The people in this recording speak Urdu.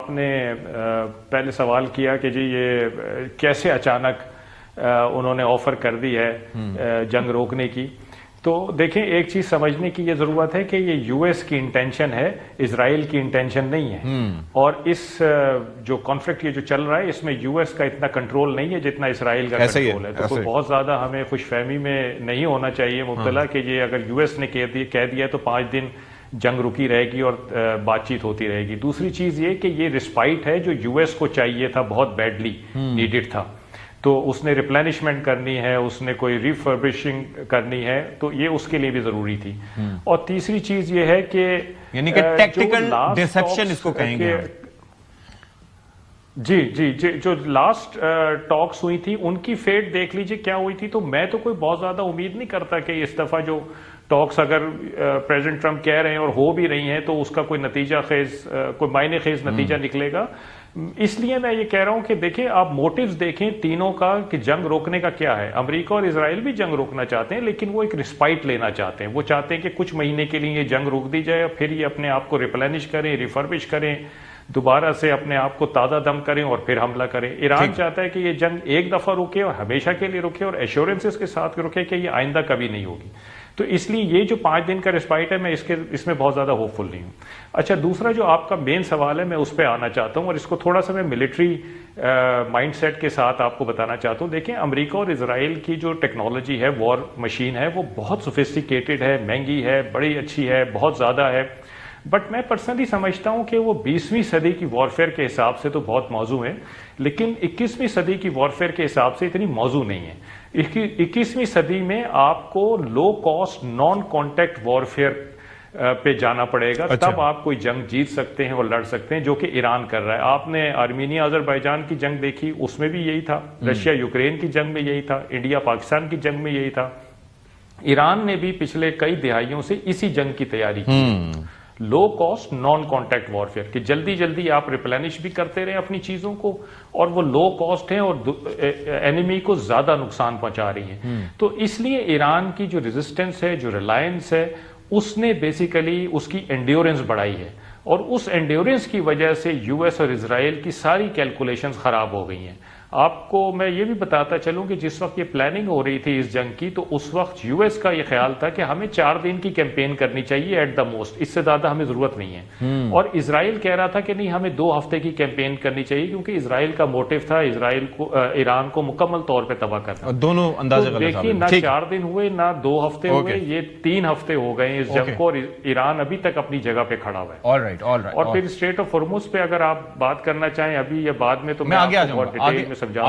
آپ نے پہلے سوال کیا کہ جی یہ کیسے اچانک انہوں نے آفر کر دی ہے جنگ روکنے کی، تو دیکھیں ایک چیز سمجھنے کی یہ ضرورت ہے کہ یہ یو ایس کی انٹینشن ہے، اسرائیل کی انٹینشن نہیں ہے، اور اس جو کانفلکٹ یہ جو چل رہا ہے اس میں یو ایس کا اتنا کنٹرول نہیں ہے جتنا اسرائیل کا کنٹرول ہے، تو کوئی بہت زیادہ ہمیں خوش فہمی میں نہیں ہونا چاہیے مبتلا کہ یہ اگر یو ایس نے کہہ دیا تو 5 دن جنگ رکی رہے گی اور بات چیت ہوتی رہے گی۔ دوسری چیز یہ کہ یہ رسپائٹ ہے جو یو ایس کو چاہیے تھا، بہت بیڈلی نیڈڈ تھا، تو اس نے ریپلینشمنٹ کرنی ہے، اس نے کوئی ریفربشنگ کرنی ہے، تو یہ اس کے لیے بھی ضروری تھی۔ اور تیسری چیز یہ ہے کہ یعنی کہ ٹیکٹیکل ڈسپشن اس کو کہیں گے۔ جی جو لاسٹ ٹاکس ہوئی تھی ان کی فیٹ دیکھ لیجئے کیا ہوئی تھی، تو میں تو کوئی بہت زیادہ امید نہیں کرتا کہ اس دفعہ جو ٹاکس اگر پریزیڈنٹ ٹرمپ کہہ رہے ہیں اور ہو بھی رہی ہیں تو اس کا کوئی نتیجہ خیز، کوئی معنی خیز نتیجہ نکلے گا۔ اس لیے میں یہ کہہ رہا ہوں کہ دیکھیں آپ موٹیوز دیکھیں تینوں کا کہ جنگ روکنے کا کیا ہے۔ امریکہ اور اسرائیل بھی جنگ روکنا چاہتے ہیں لیکن وہ ایک رسپائٹ لینا چاہتے ہیں، وہ چاہتے ہیں کہ کچھ مہینے کے لیے یہ جنگ روک دی جائے، پھر یہ اپنے آپ کو ریپلینش کریں، ریفربش کریں، دوبارہ سے اپنے آپ کو تازہ دم کریں اور پھر حملہ کریں۔ ایران چاہتا ہے کہ یہ جنگ ایک دفعہ رکے اور ہمیشہ کے لیے رکے اور ایشورنسز کے ساتھ رکے کہ یہ آئندہ کبھی نہیں ہوگی۔ تو اس لیے یہ جو 5 دن کا رسپائٹ ہے میں اس میں بہت زیادہ ہوپ فل نہیں ہوں۔ اچھا دوسرا جو آپ کا مین سوال ہے میں اس پہ آنا چاہتا ہوں اور اس کو تھوڑا سا میں ملٹری مائنڈ سیٹ کے ساتھ آپ کو بتانا چاہتا ہوں۔ دیکھیں امریکہ اور اسرائیل کی جو ٹیکنالوجی ہے، وار مشین ہے، وہ بہت سوفسٹیکیٹڈ ہے، مہنگی ہے، بڑی اچھی ہے، بہت زیادہ ہے، بٹ میں پرسنلی سمجھتا ہوں کہ وہ 20ویں صدی کی وارفیئر کے حساب سے تو بہت موزوں ہے، لیکن 21ویں صدی کی وارفیئر کے حساب سے اتنی موزوں نہیں ہے۔ 21ویں صدی میں آپ کو low cost naan contact warfare پہ جانا پڑے گا، تب آپ کوئی جنگ جیت سکتے ہیں اور لڑ سکتے ہیں، جو کہ ایران کر رہا ہے۔ آپ نے آرمینیا آذربائیجان کی جنگ دیکھی، اس میں بھی یہی تھا، رشیا یوکرین کی جنگ میں یہی تھا، انڈیا پاکستان کی جنگ میں یہی تھا۔ ایران نے بھی پچھلے کئی دہائیوں سے اسی جنگ کی تیاری کی، low cost naan contact warfare, کہ جلدی جلدی آپ ریپلینش بھی کرتے رہیں اپنی چیزوں کو، اور وہ لو کاسٹ ہیں اور اینیمی کو زیادہ نقصان پہنچا رہی ہیں۔ تو اس لیے ایران کی جو ریزسٹنس ہے، جو ریلائنس ہے، اس نے بیسیکلی اس کی انڈیورنس بڑھائی ہے، اور اس انڈیورنس کی وجہ سے یو ایس اور اسرائیل کی ساری کیلکولیشنز خراب ہو گئی ہیں۔ آپ کو میں یہ بھی بتاتا چلوں کہ جس وقت یہ پلاننگ ہو رہی تھی اس جنگ کی، تو اس وقت یو ایس کا یہ خیال تھا کہ ہمیں 4 دن کی کیمپین کرنی چاہیے ایٹ دا موسٹ، اس سے زیادہ ہمیں ضرورت نہیں ہے، اور اسرائیل کہہ رہا تھا کہ نہیں ہمیں 2 ہفتے کی کیمپین کرنی چاہیے، کیونکہ اسرائیل کا موٹیو تھا ایران کو مکمل طور پہ تباہ کرنا۔ دونوں اندازے غلط دیکھیے نہ 4 دن ہوئے نہ 2 ہفتے ہوئے، یہ 3 ہفتے ہو گئے ہیں اس جنگ کو، اور ایران ابھی تک اپنی جگہ پہ کھڑا ہوا ہے۔ اور پھر اسٹریٹ آف ہارمز پہ اگر آپ بات کرنا چاہیں ابھی یا بعد میں، تو میں آپ کو بہت ڈیٹیل میں سمجھاؤں۔